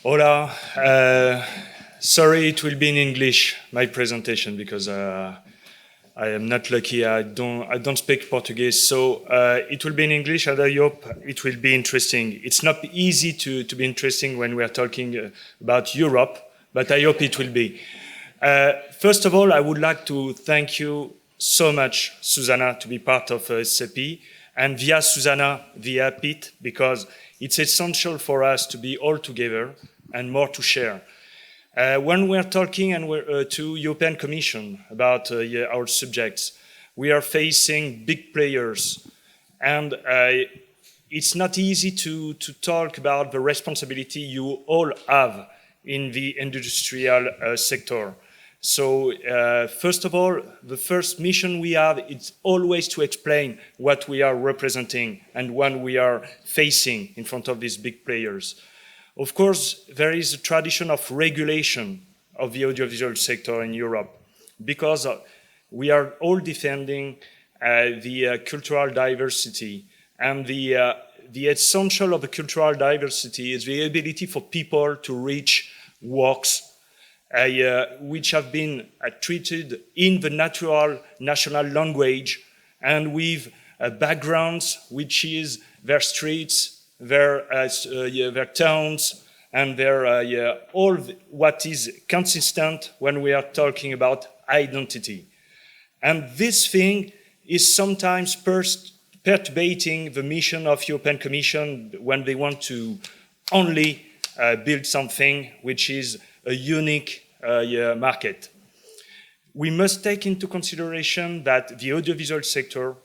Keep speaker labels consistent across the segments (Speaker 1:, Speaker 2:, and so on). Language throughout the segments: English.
Speaker 1: Hola. Sorry, it will be in English, my presentation, because I am not lucky. I don't speak Portuguese, so it will be in English, and I hope it will be interesting. It's not easy to be interesting when we are talking about Europe, but I hope it will be. First of all, I would like to thank you so much, Susanna, to be part of CEPI, and via Susanna, via Pete, because it's essential for us to be all together and more to share. When we're talking to European Commission about our subjects, we are facing big players, and it's not easy to talk about the responsibility you all have in the industrial sector. So first of all, the first mission we have is always to explain what we are representing and what we are facing in front of these big players. Of course, there is a tradition of regulation of the audiovisual sector in Europe because we are all defending the cultural diversity, and the essential of the cultural diversity is the ability for people to reach works which have been treated in the natural national language and with backgrounds which is their streets, their towns, and their all what is consistent when we are talking about identity. And this thing is sometimes perturbating the mission of European Commission when they want to only build something which is a unique market. We must take into consideration that the audiovisual sector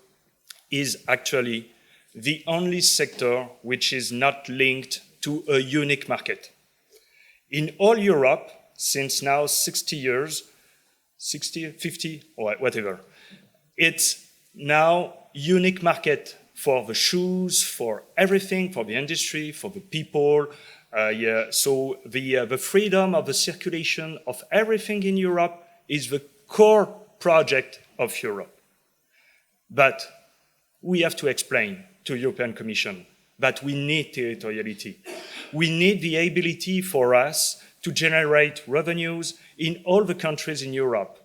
Speaker 1: is actually the only sector which is not linked to a unique market. In all Europe, since now 60 years, 60, 50, or whatever, it's now unique market for the shoes, for everything, for the industry, for the people. So the freedom of the circulation of everything in Europe is the core project of Europe. But we have to explain to European Commission that we need territoriality. We need the ability for us to generate revenues in all the countries in Europe.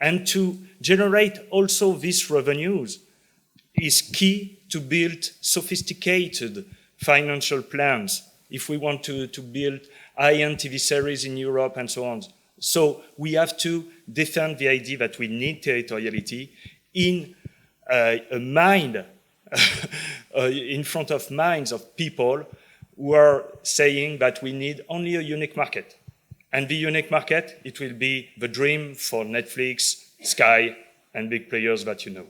Speaker 1: And to generate also these revenues is key to build sophisticated financial plans if we want to build high-end TV series in Europe and so on. So we have to defend the idea that we need territoriality in a mind in front of minds of people who are saying that we need only a unique market. And the unique market, it will be the dream for Netflix, Sky, and big players that you know.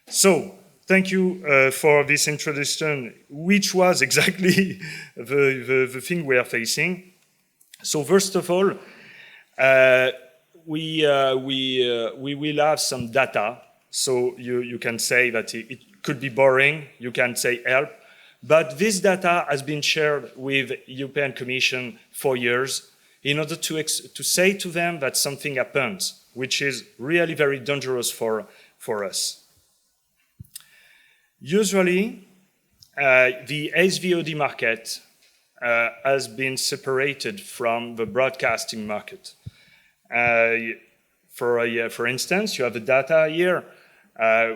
Speaker 1: So, thank you for this introduction, which was exactly the thing we are facing. So first of all, we will have some data. So you can say that it could be boring, you can say help, but this data has been shared with European Commission for years in order to say to them that something happens, which is really very dangerous for us. Usually, the SVOD market has been separated from the broadcasting market. For instance, you have the data here.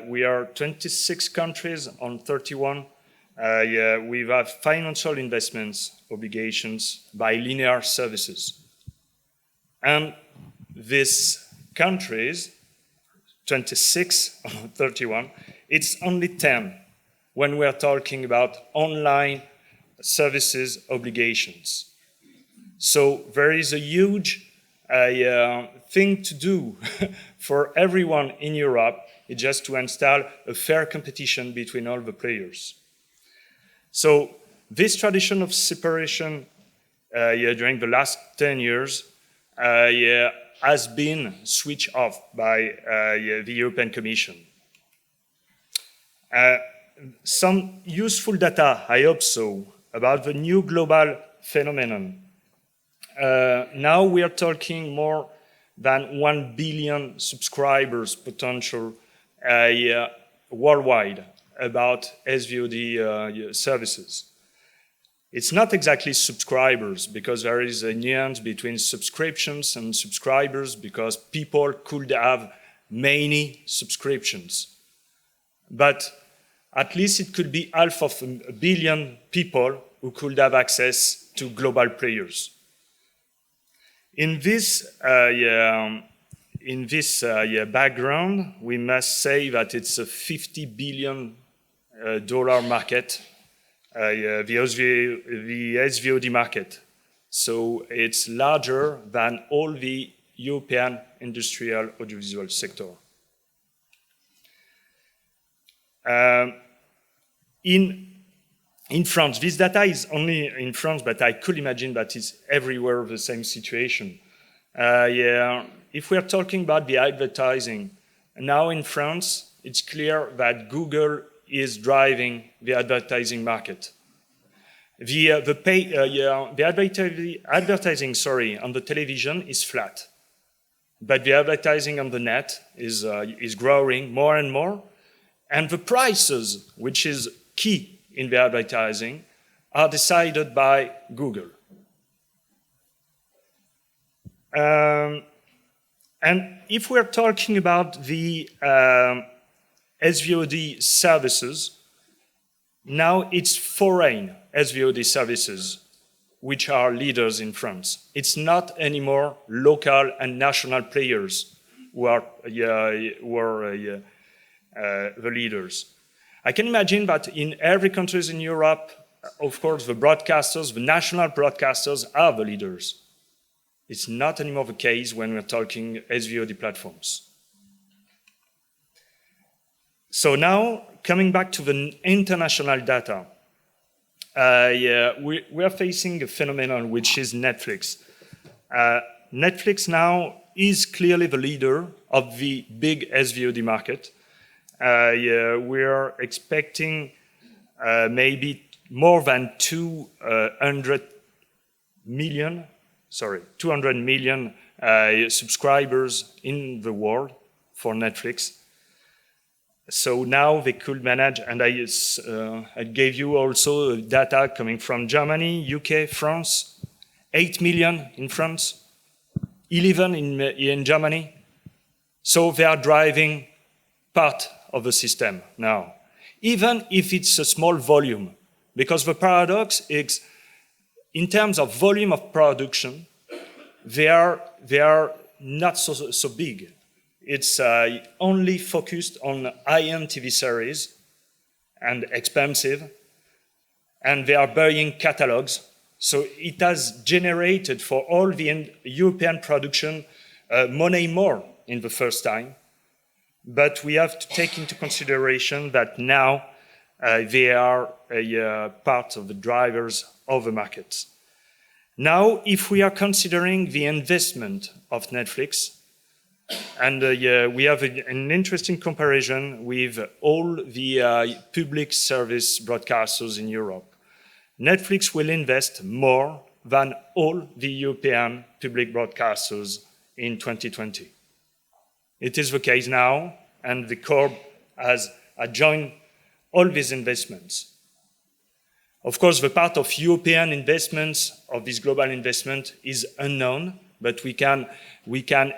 Speaker 1: We are 26 countries on 31. We have financial investments obligations by linear services. And these countries, 26 on 31, it's only 10 when we are talking about online services obligations. So there is a huge thing to do for everyone in Europe, is just to install a fair competition between all the players. So this tradition of separation during the last 10 years has been switched off by the European Commission. Some useful data, I hope so, about the new global phenomenon. Now we are talking more than 1 billion subscribers potential worldwide about SVOD services. It's not exactly subscribers, because there is a nuance between subscriptions and subscribers, because people could have many subscriptions. But at least it could be 500 million people who could have access to global players. In this background, we must say that it's a $50 billion market, the SVOD market. So it's larger than all the European industrial audiovisual sector. In France, this data is only in France, but I could imagine that it's everywhere the same situation. If we are talking about the advertising, now in France, it's clear that Google is driving the advertising market. The advertising on the television is flat, but the advertising on the net is growing more and more, and the prices, which is key in the advertising, are decided by Google. And if we're talking about the SVOD services, now it's foreign SVOD services which are leaders in France. It's not anymore local and national players who are the leaders. I can imagine that in every country in Europe, of course, the broadcasters, the national broadcasters are the leaders. It's not anymore the case when we're talking SVOD platforms. So now, coming back to the international data, we are facing a phenomenon which is Netflix. Netflix now is clearly the leader of the big SVOD market. We are expecting maybe more than 200 million subscribers in the world for Netflix. So now they could manage, and I gave you also data coming from Germany, UK, France, 8 million in France, 11 in Germany. So they are driving part of the system now, even if it's a small volume, because the paradox is, in terms of volume of production, they are not so big. It's only focused on high-end TV series and expensive, and they are buying catalogs. So it has generated for all the European production money more in the first time. But we have to take into consideration that now they are a part of the drivers of the markets. Now, if we are considering the investment of Netflix, and we have an interesting comparison with all the public service broadcasters in Europe. Netflix will invest more than all the European public broadcasters in 2020. It is the case now, and the Corp has joined all these investments. Of course, the part of European investments, of this global investment, is unknown, but we can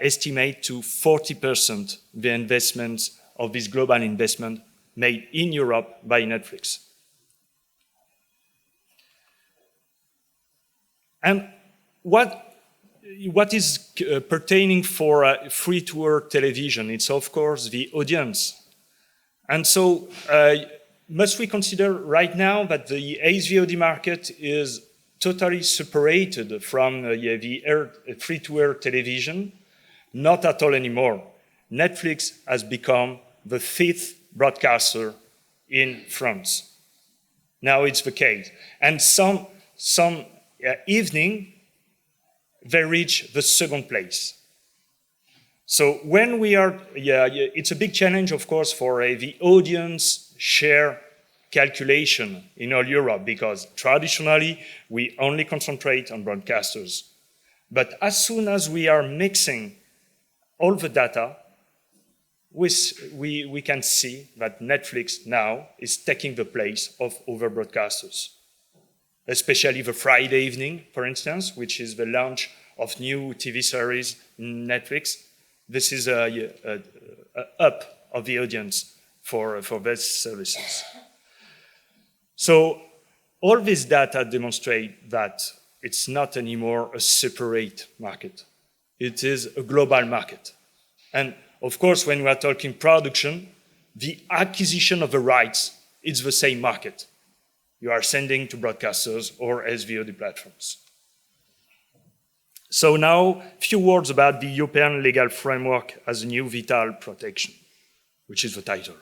Speaker 1: estimate to 40% the investments of this global investment made in Europe by Netflix. And what is pertaining for free-to-air television? It's, of course, the audience. And so, must we consider right now that the SVOD market is totally separated from the free-to-air television? Not at all anymore. Netflix has become the 5th broadcaster in France. Now it's the case. And some evening, they reach the 2nd place. So when we are, it's a big challenge, of course, for the audience share calculation in all Europe, because traditionally we only concentrate on broadcasters. But as soon as we are mixing all the data, we can see that Netflix now is taking the place of other broadcasters. especially the Friday evening, for instance, which is the launch of new TV series in Netflix. This is a up of the audience for these services. So all this data demonstrate that it's not anymore a separate market. It is a global market. And of course, when we are talking production, the acquisition of the rights is the same market. You are sending to broadcasters or SVOD platforms. So now, a few words about the European legal framework as a new vital protection, which is the title.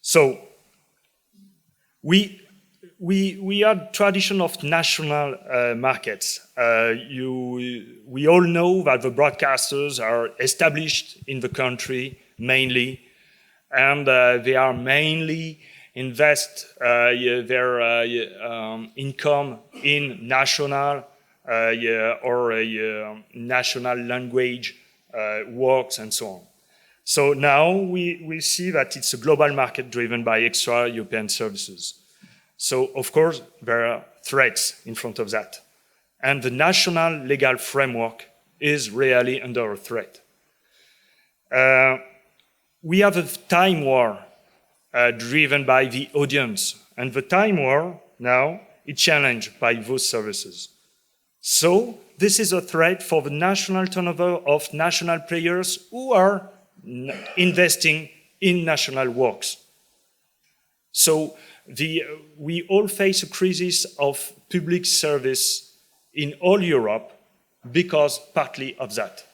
Speaker 1: So, we had tradition of national markets. We all know that the broadcasters are established in the country mainly, and they are mainly invest their income in national or national language works and so on. So now we see that it's a global market driven by extra European services. So of course there are threats in front of that. And the national legal framework is really under a threat. We have a time war driven by the audience. And the time war now is challenged by those services. So this is a threat for the national turnover of national players who are investing in national works. So we all face a crisis of public service in all Europe because partly of that.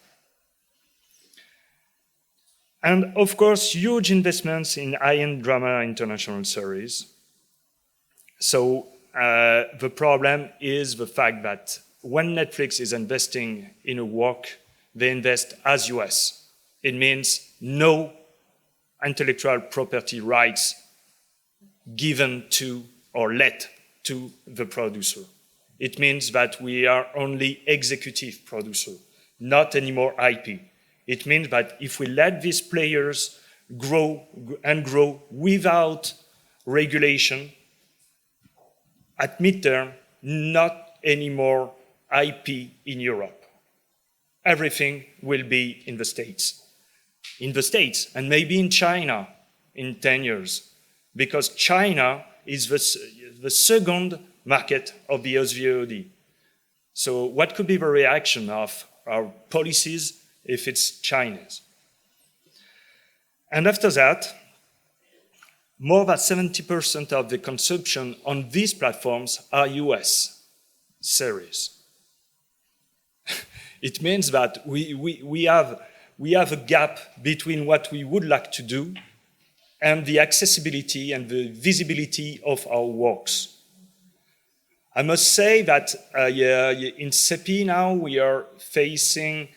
Speaker 1: And of course, huge investments in high-end drama international series. So the problem is the fact that when Netflix is investing in a work, they invest as US. It means no intellectual property rights given to or let to the producer. It means that we are only executive producer, not anymore IP. It means that if we let these players grow and grow without regulation, at midterm, not anymore IP in Europe. Everything will be in the States. In the States, and maybe in China in 10 years, because China is the second market of the SVOD. So what could be the reaction of our policies if it's Chinese? And after that, more than 70% of the consumption on these platforms are US series. It means that we have a gap between what we would like to do and the accessibility and the visibility of our works. I must say that in CEPI now we are facing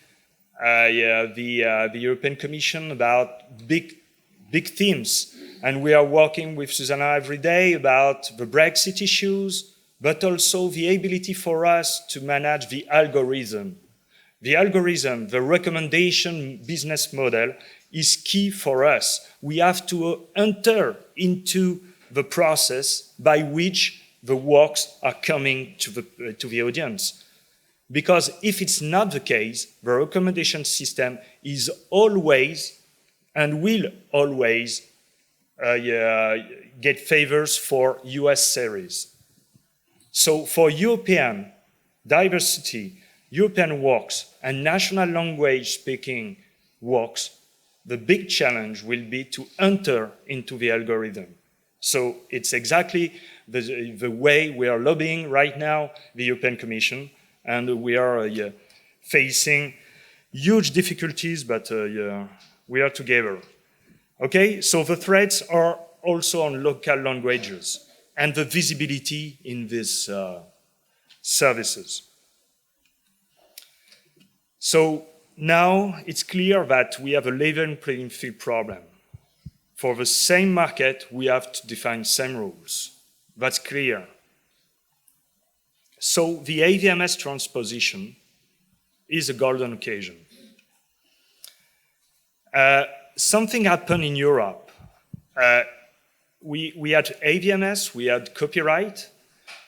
Speaker 1: the European Commission about big themes, and we are working with Susanna every day about the Brexit issues, but also the ability for us to manage the algorithm. The algorithm, the recommendation business model is key for us. We have to enter into the process by which the works are coming to the audience. Because if it's not the case, the recommendation system is always and will always get favors for US series. So for European diversity, European works and national language speaking works, the big challenge will be to enter into the algorithm. So it's exactly the way we are lobbying right now, the European Commission, and we are facing huge difficulties, but we are together. Okay, so the threats are also on local languages and the visibility in these services. So now it's clear that we have a level playing field problem. For the same market, we have to define same rules. That's clear. So the AVMS transposition is a golden occasion. Something happened in Europe. We had AVMS, we had copyright,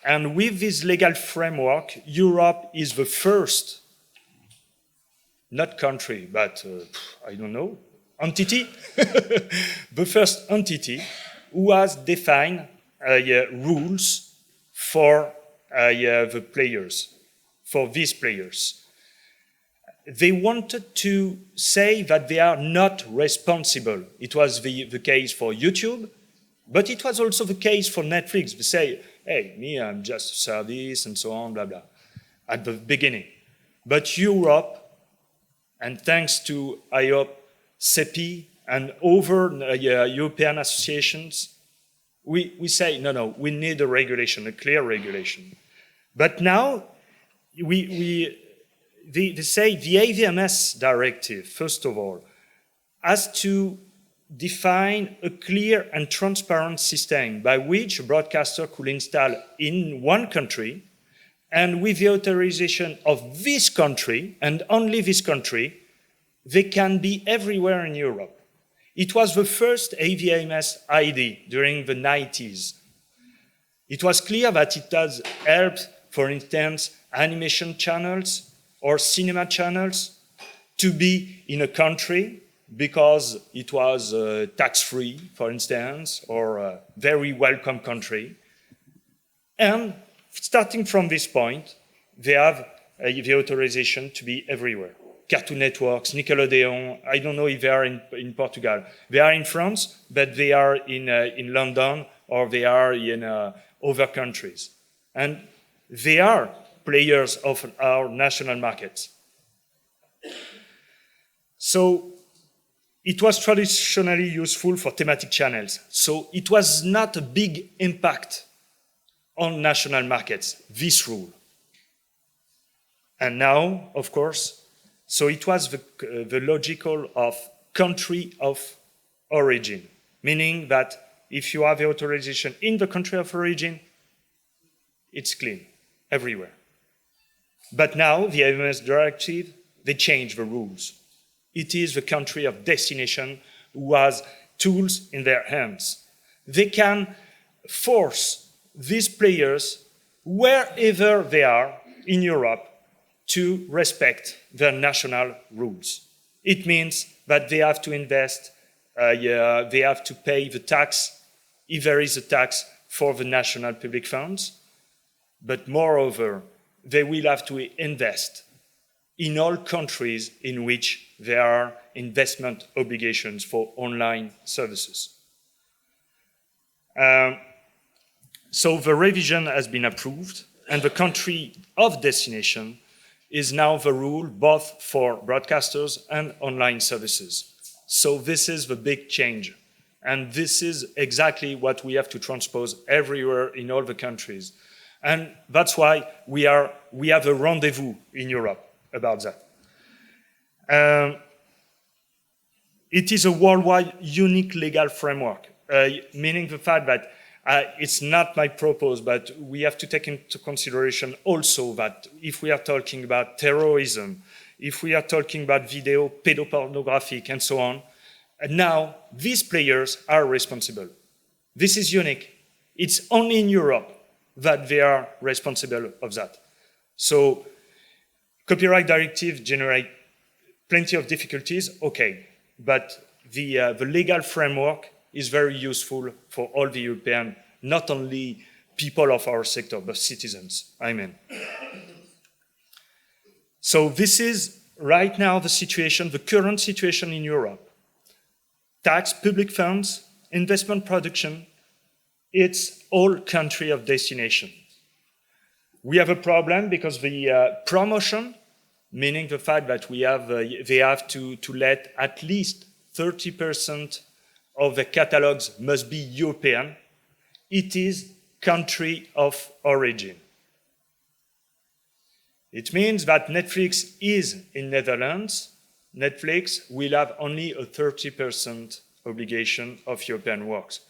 Speaker 1: And with this legal framework, Europe is the first, not country, but I don't know, entity, the first entity who has defined rules for the players, for these players. They wanted to say that they are not responsible. It was the case for YouTube, but it was also the case for Netflix. They say, hey, me, I'm just a service and so on, blah, blah, at the beginning. But Europe, and thanks to, I hope, CEPI and other European associations, we say, no, we need a regulation, a clear regulation. But now, they say the AVMS directive, first of all, has to define a clear and transparent system by which a broadcaster could install in one country, and with the authorization of this country, and only this country, they can be everywhere in Europe. It was the first AVMS ID during the 90s. It was clear that it has helped, for instance, animation channels or cinema channels to be in a country because it was tax-free, for instance, or a very welcome country. And starting from this point, they have the authorization to be everywhere. Cartoon Networks, Nickelodeon, I don't know if they are in Portugal. They are in France, but they are in London, or they are in other countries. And they are players of our national markets. So it was traditionally useful for thematic channels. So it was not a big impact on national markets, this rule. And now, of course, so it was the logical of country of origin, meaning that if you have the authorization in the country of origin, it's clean everywhere. But now, the AVMS directive, they change the rules. It is the country of destination who has tools in their hands. They can force these players, wherever they are in Europe, to respect their national rules. It means that they have to invest, they have to pay the tax, if there is a tax, for the national public funds. But moreover, they will have to invest in all countries in which there are investment obligations for online services. So the revision has been approved, and the country of destination is now the rule both for broadcasters and online services. So this is the big change. And this is exactly what we have to transpose everywhere in all the countries. And that's why we have a rendezvous in Europe about that. It is a worldwide unique legal framework, meaning the fact that it's not my purpose, but we have to take into consideration also that if we are talking about terrorism, if we are talking about video, pedopornographic, and so on, now these players are responsible. This is unique. It's only in Europe that they are responsible of that. So, copyright directive generate plenty of difficulties, okay, but the legal framework is very useful for all the European, not only people of our sector, but citizens, I mean. So this is right now the situation, the current situation in Europe. Tax, public funds, investment production, it's all country of destination. We have a problem because the promotion, meaning the fact that they have to let at least 30% of the catalogs must be European. It is country of origin. It means that Netflix is in Netherlands. Netflix will have only a 30% obligation of European works.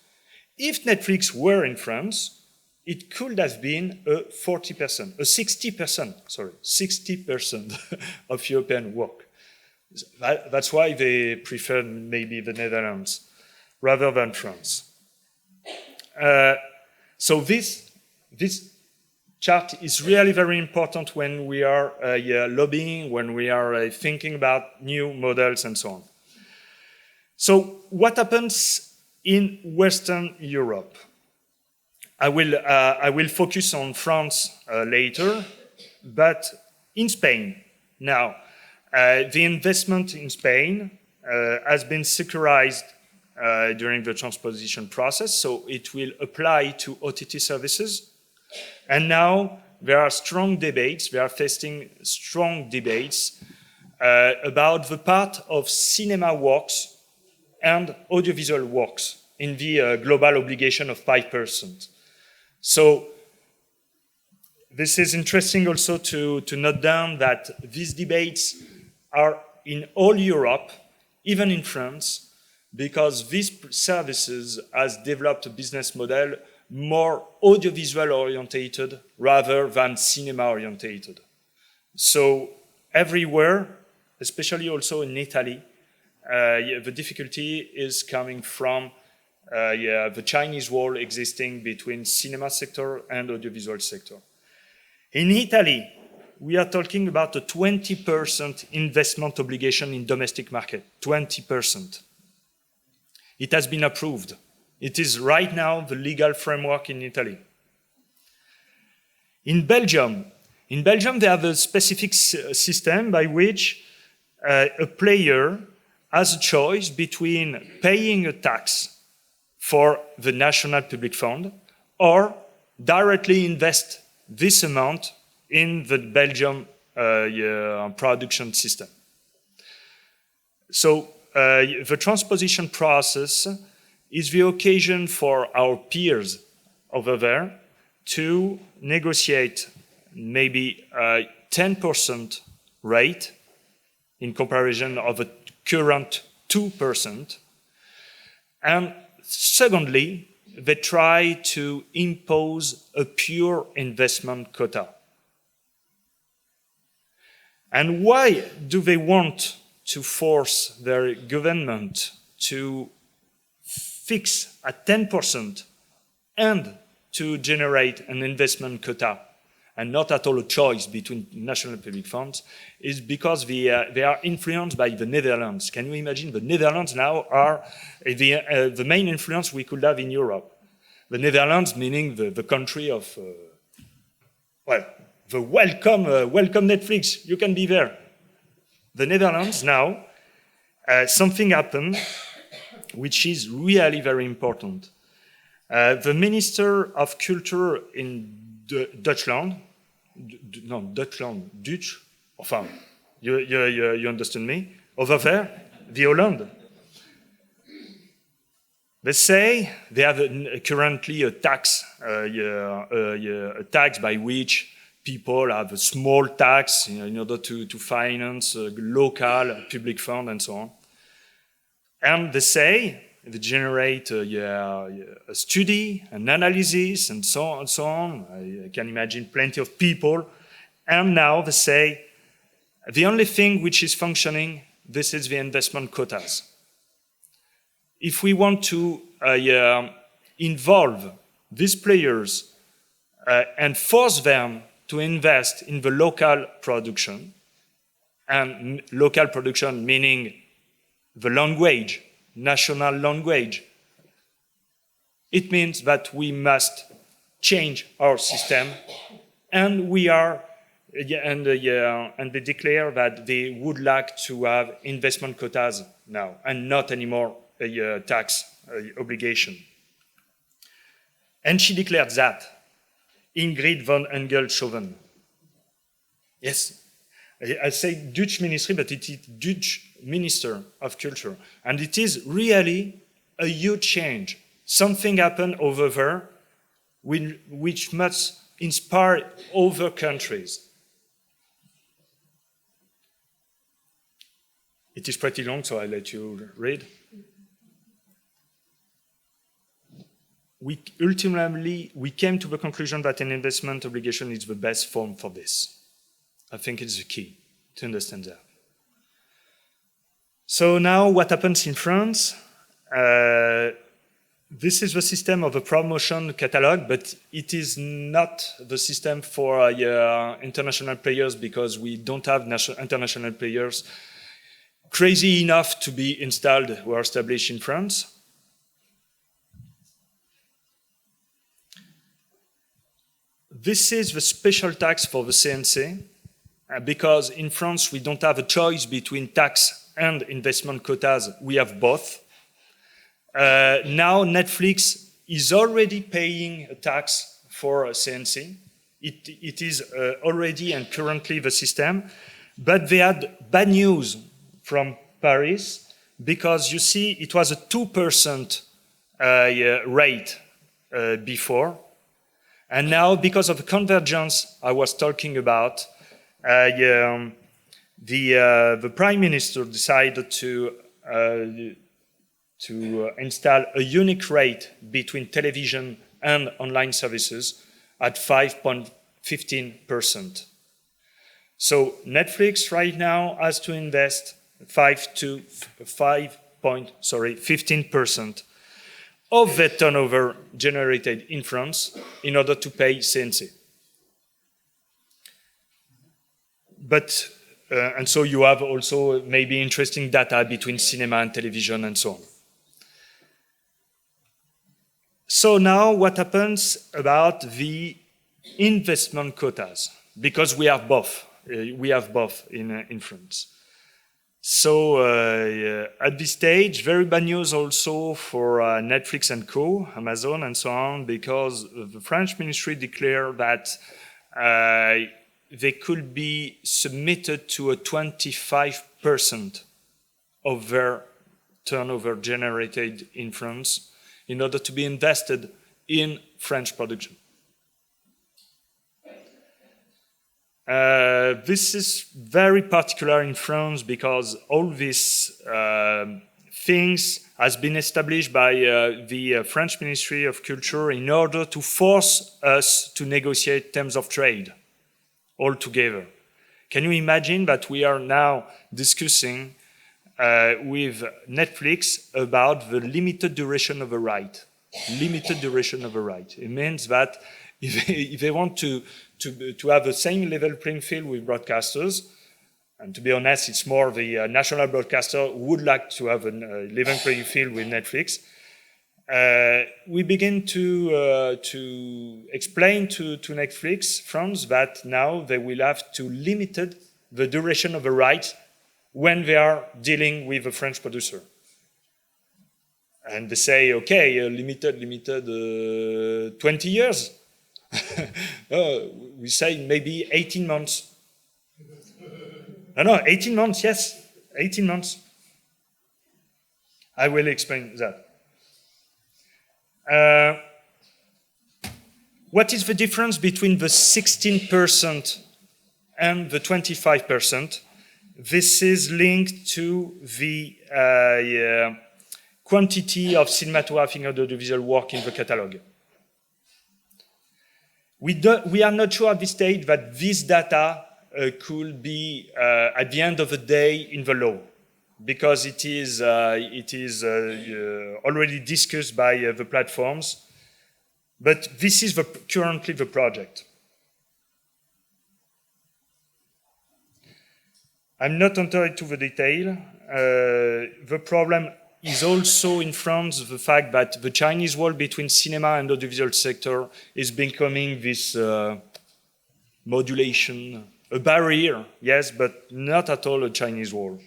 Speaker 1: If Netflix were in France, it could have been a 40%, a 60% of European work. That's why they prefer maybe the Netherlands rather than France. So this chart is really very important when we are lobbying, when we are thinking about new models and so on. So what happens in Western Europe? I will focus on France later, but in Spain now, the investment in Spain has been securized during the transposition process, so it will apply to OTT services. And now there are strong debates, we are facing strong debates about the part of cinema works and audiovisual works in the global obligation of 5%. So this is interesting also to note down that these debates are in all Europe, even in France, because these services has developed a business model more audiovisual orientated rather than cinema orientated. So everywhere, especially also in Italy, the difficulty is coming from the Chinese wall existing between cinema sector and audiovisual sector. In Italy, we are talking about a 20% investment obligation in domestic market, 20%. It has been approved. It is right now the legal framework in Italy. In Belgium they have a specific system by which a player has a choice between paying a tax for the national public fund or directly invest this amount in the Belgium production system. So the transposition process is the occasion for our peers over there to negotiate maybe a 10% rate in comparison of a current 2%. And secondly, they try to impose a pure investment quota. And why do they want to force their government to fix at 10% and to generate an investment quota and not at all a choice between national public funds? Is because they are influenced by the Netherlands. Can you imagine? The Netherlands now are the main influence we could have in Europe. The Netherlands meaning the country of, the welcome Netflix, you can be there. The Netherlands now, something happened which is really very important. The Minister of Culture in Dutchland, Dutch, enfin, you understand me? Over there, the Hollande. They say they have currently a tax, a tax by which people have a small tax in order to finance local public fund and so on. And they say they generate a study, an analysis, and so on and so on. I can imagine plenty of people. And now they say the only thing which is functioning, this is the investment quotas. If we want to involve these players and force them to invest in the local production, and local production meaning the language, national language, it means that we must change our system, and we are, and they declare that they would like to have investment quotas now, and not anymore a tax obligation. And she declared that, Ingrid von Engelshoven. Yes, I say Dutch ministry, but it is Dutch Minister of Culture. And it is really a huge change. Something happened over there which must inspire other countries. It is pretty long, so I'll let you read. Ultimately, we came to the conclusion that an investment obligation is the best form for this. I think it's the key to understand that. So now what happens in France? The This is the system of a promotion catalog, but it is not the system for international players because we don't have international players crazy enough to be installed or established in France. This is the special tax for the CNC, because in France we don't have a choice between tax and investment quotas, we have both. Now Netflix is already paying a tax for CNC. It is already and currently the system, but they had bad news from Paris because you see it was a 2% rate before, and now because of the convergence I was talking about, the Prime Minister decided to install a unique rate between television and online services at 5.15%. So Netflix right now has to invest 15% of the turnover generated in France in order to pay CNC. But, and so you have also maybe interesting data between cinema and television and so on. So now what happens about the investment quotas? Because we have both in France. So at this stage, very bad news also for Netflix and Co, Amazon and so on, because the French ministry declared that they could be submitted to a 25% of their turnover generated in France in order to be invested in French production. This is very particular in France because all these things has been established by the French Ministry of Culture in order to force us to negotiate terms of trade all together. Can you imagine that we are now discussing with Netflix about the limited duration of a right? Limited duration of a right. It means that if they want to have the same level playing field with broadcasters, and to be honest, it's more the national broadcaster who would like to have a level playing field with Netflix, we begin to explain to Netflix France that now they will have to limit the duration of a right when they are dealing with a French producer. And they say, okay, limited 20 years. We say maybe 18 months. No, 18 months, yes, 18 months. I will explain that. What is the difference between the 16% and the 25%? This is linked to the quantity of cinematographic and audiovisual work in the catalogue. We are not sure at this stage that this data could be, at the end of the day, in the law, because it is already discussed by the platforms. But this is currently the project. I'm not entering into the detail. The problem is also in France the fact that the Chinese wall between cinema and audiovisual sector is becoming this modulation, a barrier, yes, but not at all a Chinese wall.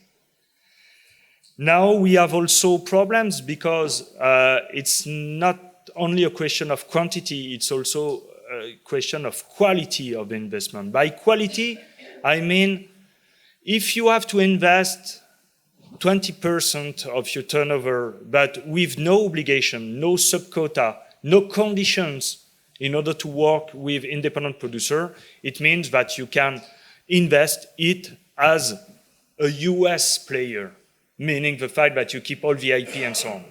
Speaker 1: Now we have also problems because it's not only a question of quantity, it's also a question of quality of the investment. By quality, I mean if you have to invest 20% of your turnover, but with no obligation, no sub-quota, no conditions in order to work with independent producer, it means that you can invest it as a US player, meaning the fact that you keep all the IP and so on.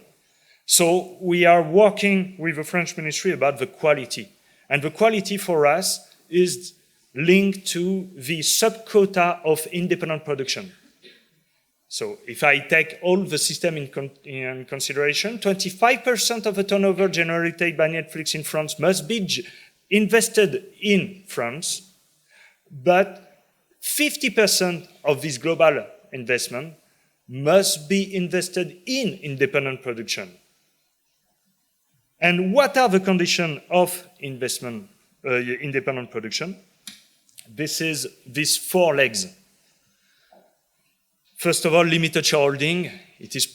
Speaker 1: So we are working with the French ministry about the quality. And the quality for us is linked to the sub-quota of independent production. So if I take all the system in consideration, 25% of the turnover generated by Netflix in France must be invested in France, but 50% of this global investment must be invested in independent production. And what are the conditions of investment, independent production? This is these 4 legs. First of all, limited shareholding. It is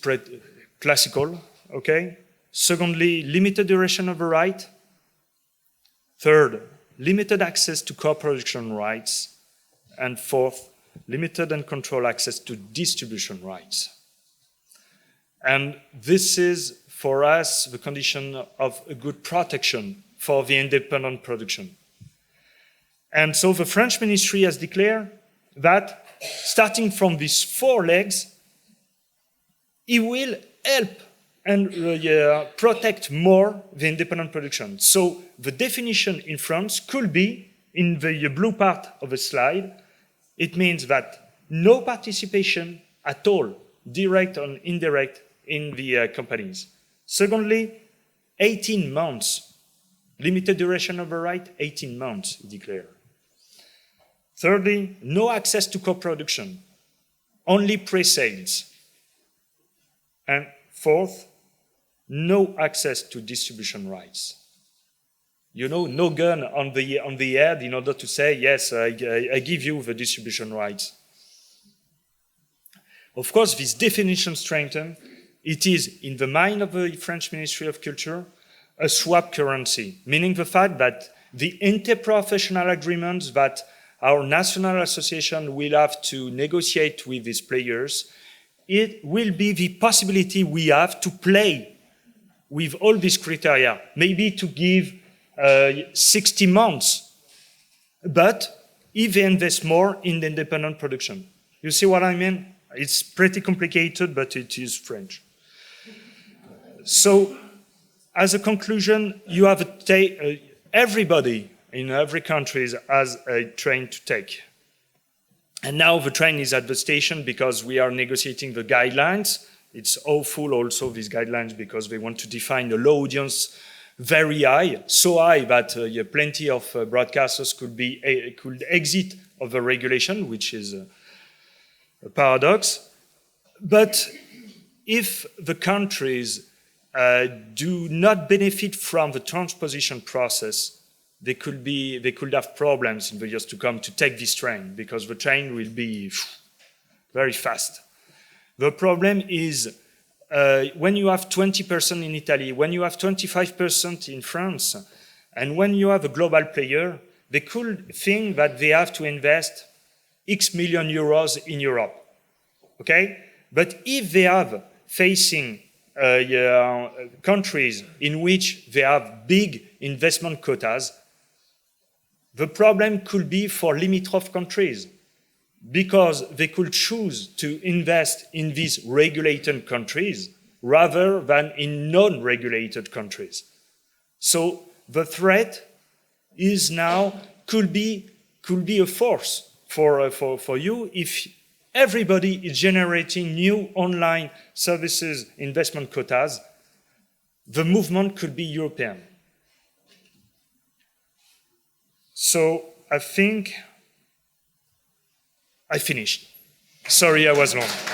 Speaker 1: classical, okay? Secondly, limited duration of the right. Third, limited access to co-production rights. And fourth, limited and controlled access to distribution rights. And this is, for us, the condition of a good protection for the independent production. And so the French ministry has declared that starting from these 4 legs, it will help and protect more the independent production. So the definition in France could be, in the blue part of the slide, it means that no participation at all, direct or indirect, in the companies. Secondly, 18 months, limited duration of the right, 18 months, declared. Thirdly, no access to co-production, only pre-sales. And fourth, no access to distribution rights. You know, no gun on the head in order to say, yes, I give you the distribution rights. Of course, this definition strengthened, it is, in the mind of the French Ministry of Culture, a swap currency, meaning the fact that the interprofessional agreements that our national association will have to negotiate with these players, it will be the possibility we have to play with all these criteria, maybe to give 60 months, but if they invest more in the independent production. You see what I mean? It's pretty complicated, but it is French. So, as a conclusion, you have everybody in every country has a train to take. And now the train is at the station because we are negotiating the guidelines. It's awful also, these guidelines, because they want to define the low audience very high, so high that plenty of broadcasters could exit of the regulation, which is a paradox. But if the countries do not benefit from the transposition process, they could have problems in the years to come to take this train, because the train will be very fast. The problem is when you have 20% in Italy, when you have 25% in France, and when you have a global player, they could think that they have to invest X million euros in Europe, okay? But if they have facing countries in which they have big investment quotas, the problem could be for limitrof countries, because they could choose to invest in these regulated countries rather than in non-regulated countries. So the threat is now, could be a force for you if everybody is generating new online services investment quotas. The movement could be European. So I think I finished. Sorry, I was long.